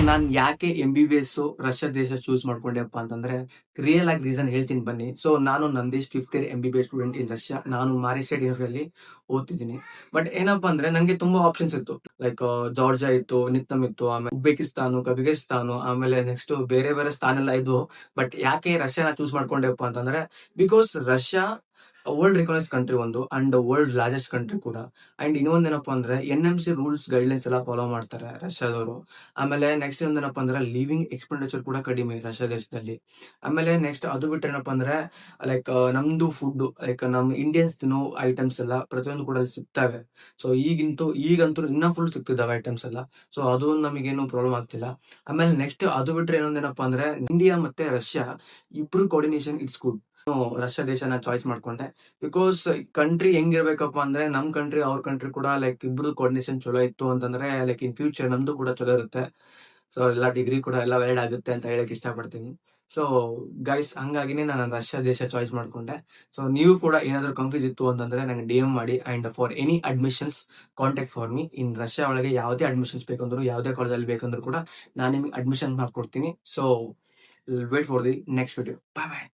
ನಾನು ಯಾಕೆ MBBS Russia ದೇಶ ಚೂಸ್ ಮಾಡ್ಕೊಂಡೆಪ್ಪ ಅಂತಂದ್ರೆ ರಿಯಲ್ ಆಗಿ ರೀಸನ್ ಹೇಳ್ತೀನಿ ಬನ್ನಿ. ಸೊ ನಾನು Nandish fifth year MBBS student in Russia. ನಾನು ಮಾರಿಸ್ಟೆಡ್ ಯೂನಿವರ್ಸಿಟಿಯಲ್ಲಿ ಓದ್ತಿದ್ದೀನಿ. ಬಟ್ ಏನಪ್ಪಾ ಅಂದ್ರೆ ನಂಗೆ ತುಂಬಾ ಆಪ್ಷನ್ಸ್ ಇತ್ತು. ಲೈಕ್ ಜಾರ್ಜಿಯಾ ಇತ್ತು, ನಿತ್ತಮ್ ಇತ್ತು, ಆಮೇಲೆ ಉಜ್ಬೇಕಿಸ್ತಾನು, ಕಜಕಿಸ್ತಾನು, ಆಮೇಲೆ ನೆಕ್ಸ್ಟ್ ಬೇರೆ ಬೇರೆ ಸ್ಥಾನ ಎಲ್ಲ ಇದ್ವು. ಬಟ್ ಯಾಕೆ ರಷ್ಯಾನ ಚೂಸ್ ಮಾಡ್ಕೊಂಡೆಪ್ಪ ಅಂತಂದ್ರೆ because Russia world recognise country ಒಂದು ಅಂಡ್ ವರ್ಲ್ಡ್ ಲಾರ್ಜೆಸ್ಟ್ ಕಂಟ್ರಿ ಕೂಡ. ಅಂಡ್ ಇನ್ನೊಂದೇನಪ್ಪ ಅಂದ್ರೆ NMC ರೂಲ್ಸ್ ಗೈಡ್ಲೈನ್ಸ್ ಎಲ್ಲ ಫಾಲೋ ಮಾಡ್ತಾರೆ ರಷ್ಯಾದವರು. ಆಮೇಲೆ ನೆಕ್ಸ್ಟ್ ಏನಪ್ಪ ಅಂದ್ರೆ ಲಿವಿಂಗ್ ಎಕ್ಸ್ಪೆಂಡಿಚರ್ ಕೂಡ ಕಡಿಮೆ ರಷ್ಯಾ ದೇಶದಲ್ಲಿ. ಆಮೇಲೆ ನೆಕ್ಸ್ಟ್ ಅದು ಬಿಟ್ಟರೆ ಏನಪ್ಪ ಅಂದ್ರೆ ಲೈಕ್ ನಮ್ದು ಫುಡ್ ಲೈಕ್ ನಮ್ ಇಂಡಿಯನ್ಸ್ ತಿನ್ನೋ ಐಟಮ್ಸ್ ಎಲ್ಲ ಪ್ರತಿಯೊಂದು ಕೂಡ ಅಲ್ಲಿ ಸಿಗ್ತವೆ. ಸೊ ಈಗಂತೂ ಇನ್ನ ಫುಲ್ ಸಿಗ್ತಿದ್ದಾವೆ ಐಟಮ್ಸ್ ಎಲ್ಲ. ಸೊ ಅದು ನಮಗೇನು ಪ್ರಾಬ್ಲಮ್ ಆಗ್ತಿಲ್ಲ. ಆಮೇಲೆ ನೆಕ್ಸ್ಟ್ ಅದು ಬಿಟ್ರೆ ಇನ್ನೊಂದೇನಪ್ಪ ಅಂದ್ರೆ ಇಂಡಿಯಾ ಮತ್ತೆ ರಷ್ಯಾ ಇಬ್ರು ಕೋರ್ಡಿನೇಷನ್ ಇಟ್ಸ್ ಗುಡ್. ರಷ್ಯಾ ದೇಶನ ಚಾಯ್ಸ್ ಮಾಡ್ಕೊಂಡೆ ಬಿಕಾಸ್ ಕಂಟ್ರಿ ಹೆಂಗಿರ್ಬೇಕಪ್ಪ ಅಂದ್ರೆ ನಮ್ ಕಂಟ್ರಿ ಅವ್ರ ಕಂಟ್ರಿ ಕೂಡ ಲೈಕ್ ಇಬ್ರು ಕೋರ್ಡಿನೇಷನ್ ಚಲೋ ಇತ್ತು ಅಂತಂದ್ರೆ ಲೈಕ್ ಇನ್ ಫ್ಯೂಚರ್ ನಮ್ದು ಕೂಡ ಚಲೋ ಇರುತ್ತೆ. ಸೊ ಎಲ್ಲ ಡಿಗ್ರಿ ಕೂಡ ಎಲ್ಲ ವೆಲಿಡ್ ಆಗುತ್ತೆ ಅಂತ ಹೇಳಕ್ ಇಷ್ಟಪಡ್ತೀನಿ. ಸೊ ಗೈಸ್ ಹಂಗಾಗಿನೇ ನಾನು ರಷ್ಯಾ ದೇಶ ಚಾಯ್ಸ್ ಮಾಡ್ಕೊಂಡೆ. ಸೊ ನೀವು ಕೂಡ ಏನಾದ್ರು ಕನ್ಫ್ಯೂಸ್ ಇತ್ತು ಅಂತಂದ್ರೆ ನಂಗೆ DM ಮಾಡಿ. And for any admissions contact for me. In Russia ಒಳಗೆ ಯಾವುದೇ ಅಡ್ಮಿಷನ್ಸ್ ಬೇಕಂದ್ರು ಯಾವುದೇ ಕಾಲೇಜಲ್ಲಿ ಬೇಕಂದ್ರು ಕೂಡ ನಾನು ನಿಮ್ಗೆ ಅಡ್ಮಿಷನ್ ಮಾಡ್ಕೊಡ್ತೀನಿ. So wait for the next video. Bye bye.